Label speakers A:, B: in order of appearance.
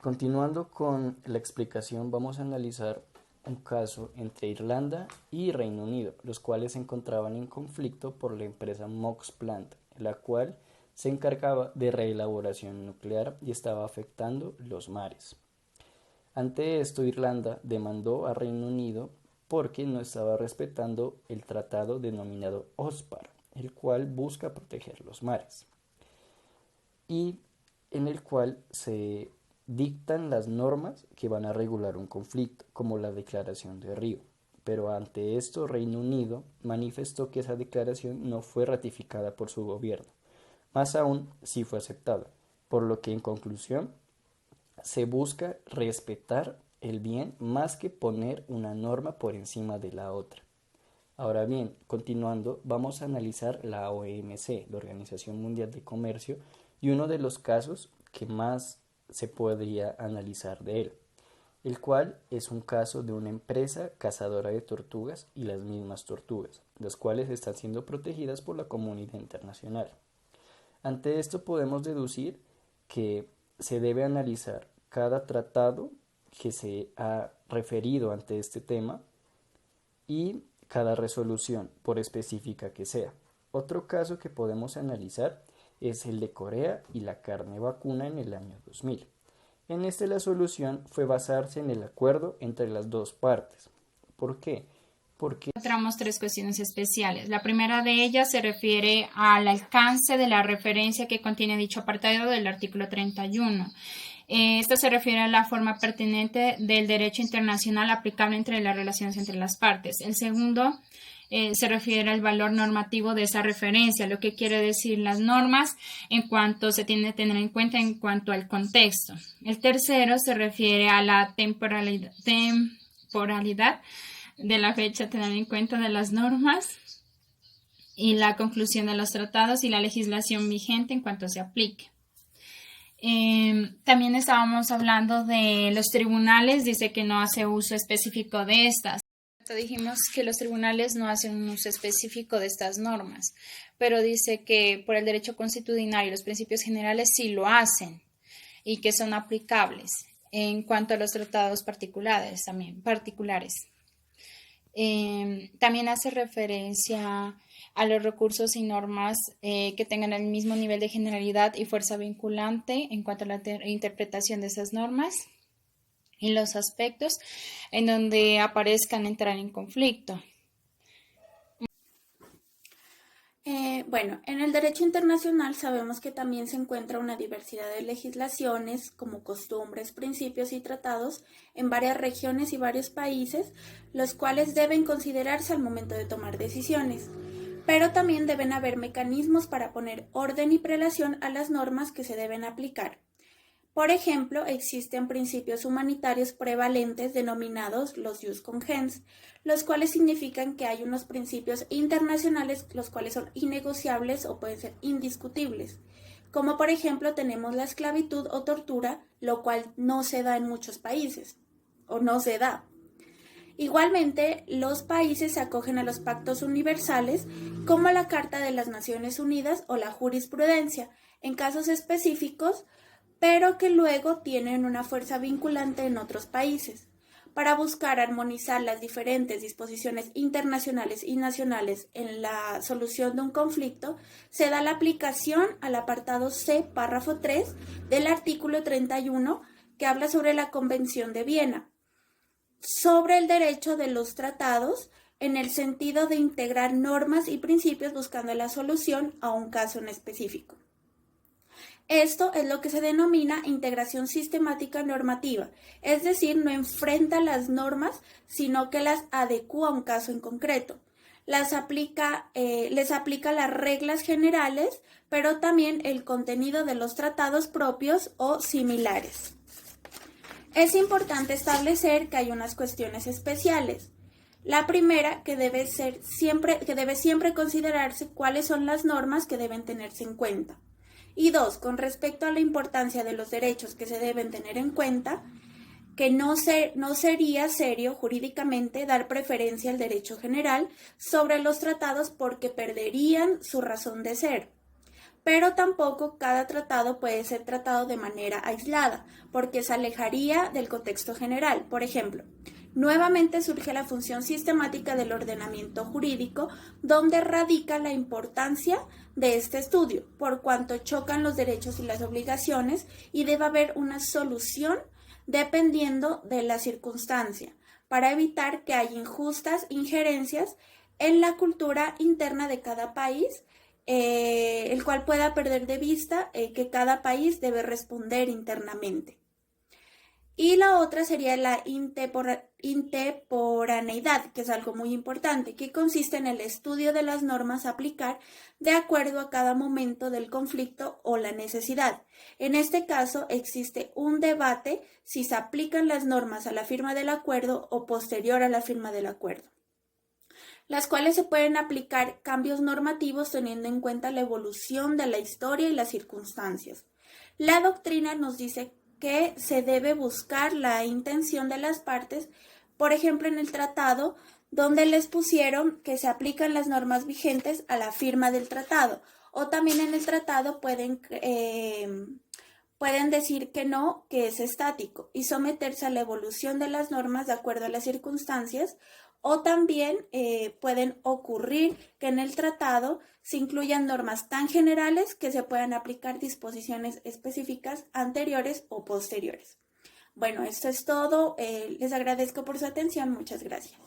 A: Continuando con la explicación, vamos a analizar un caso entre Irlanda y Reino Unido, los cuales se encontraban en conflicto por la empresa Mox Plant, la cual se encargaba de reelaboración nuclear y estaba afectando los mares. Ante esto, Irlanda demandó a Reino Unido porque no estaba respetando el tratado denominado OSPAR, el cual busca proteger los mares y en el cual se dictan las normas que van a regular un conflicto, como la declaración de Río. Pero ante esto, Reino Unido manifestó que esa declaración no fue ratificada por su gobierno, más aún sí fue aceptada, por lo que en conclusión se busca respetar el bien más que poner una norma por encima de la otra. Ahora bien, continuando, vamos a analizar la OMC, la Organización Mundial de Comercio, y uno de los casos que más se podría analizar de él, el cual es un caso de una empresa cazadora de tortugas y las mismas tortugas, las cuales están siendo protegidas por la comunidad internacional. Ante esto podemos deducir que se debe analizar cada tratado que se ha referido ante este tema y cada resolución, por específica que sea. Otro caso que podemos analizar es el de Corea y la carne vacuna en el año 2000. En este la solución fue basarse en el acuerdo entre las dos partes. ¿Por qué? Porque
B: Encontramos tres cuestiones especiales. La primera de ellas se refiere al alcance de la referencia que contiene dicho apartado del artículo 31. Esto se refiere a la forma pertinente del derecho internacional aplicable entre las relaciones entre las partes. El segundo se refiere al valor normativo de esa referencia, lo que quiere decir las normas en cuanto se tiene que tener en cuenta en cuanto al contexto. El tercero se refiere a la temporalidad de la fecha a tener en cuenta de las normas y la conclusión de los tratados y la legislación vigente en cuanto se aplique. También estábamos hablando de los tribunales, dice que no hace uso específico de estas. Dijimos que los tribunales no hacen un uso específico de estas normas, pero dice que por el derecho constitucional y los principios generales sí lo hacen y que son aplicables en cuanto a los tratados particulares también, particulares. También hace referencia a los recursos y normas que tengan el mismo nivel de generalidad y fuerza vinculante en cuanto a la interpretación de esas normas y los aspectos en donde aparezcan entrar en conflicto.
C: Bueno, en el derecho internacional sabemos que también se encuentra una diversidad de legislaciones como costumbres, principios y tratados en varias regiones y varios países, los cuales deben considerarse al momento de tomar decisiones. Pero también deben haber mecanismos para poner orden y prelación a las normas que se deben aplicar. Por ejemplo, existen principios humanitarios prevalentes denominados los jus cogens, los cuales significan que hay unos principios internacionales los cuales son innegociables o pueden ser indiscutibles, como por ejemplo tenemos la esclavitud o tortura, lo cual no se da en muchos países, o no se da. Igualmente, los países se acogen a los pactos universales como la Carta de las Naciones Unidas o la jurisprudencia, en casos específicos, pero que luego tienen una fuerza vinculante en otros países. Para buscar armonizar las diferentes disposiciones internacionales y nacionales en la solución de un conflicto, se da la aplicación al apartado C, párrafo 3 del artículo 31, que habla sobre la Convención de Viena, sobre el derecho de los tratados en el sentido de integrar normas y principios buscando la solución a un caso en específico. Esto es lo que se denomina integración sistemática normativa, es decir, no enfrenta las normas, sino que las adecúa a un caso en concreto. Les aplica las reglas generales, pero también el contenido de los tratados propios o similares. Es importante establecer que hay unas cuestiones especiales. La primera, que debe siempre considerarse cuáles son las normas que deben tenerse en cuenta. Y dos, con respecto a la importancia de los derechos que se deben tener en cuenta, que no sería serio jurídicamente dar preferencia al derecho general sobre los tratados porque perderían su razón de ser. pero tampoco cada tratado puede ser tratado de manera aislada, porque se alejaría del contexto general. Por ejemplo, nuevamente surge la función sistemática del ordenamiento jurídico, donde radica la importancia de este estudio, por cuanto chocan los derechos y las obligaciones y debe haber una solución dependiendo de la circunstancia, para evitar que haya injustas injerencias en la cultura interna de cada país, el cual pueda perder de vista que cada país debe responder internamente. Y la otra sería la intemporaneidad, que es algo muy importante, que consiste en el estudio de las normas a aplicar de acuerdo a cada momento del conflicto o la necesidad. En este caso existe un debate si se aplican las normas a la firma del acuerdo o posterior a la firma del acuerdo, las cuales se pueden aplicar cambios normativos teniendo en cuenta la evolución de la historia y las circunstancias. La doctrina nos dice que se debe buscar la intención de las partes, por ejemplo en el tratado, donde les pusieron que se aplican las normas vigentes a la firma del tratado, o también en el tratado pueden decir que no, que es estático, y someterse a la evolución de las normas de acuerdo a las circunstancias, o también pueden ocurrir que en el tratado se incluyan normas tan generales que se puedan aplicar disposiciones específicas anteriores o posteriores. Bueno, esto es todo. Les agradezco por su atención. Muchas gracias.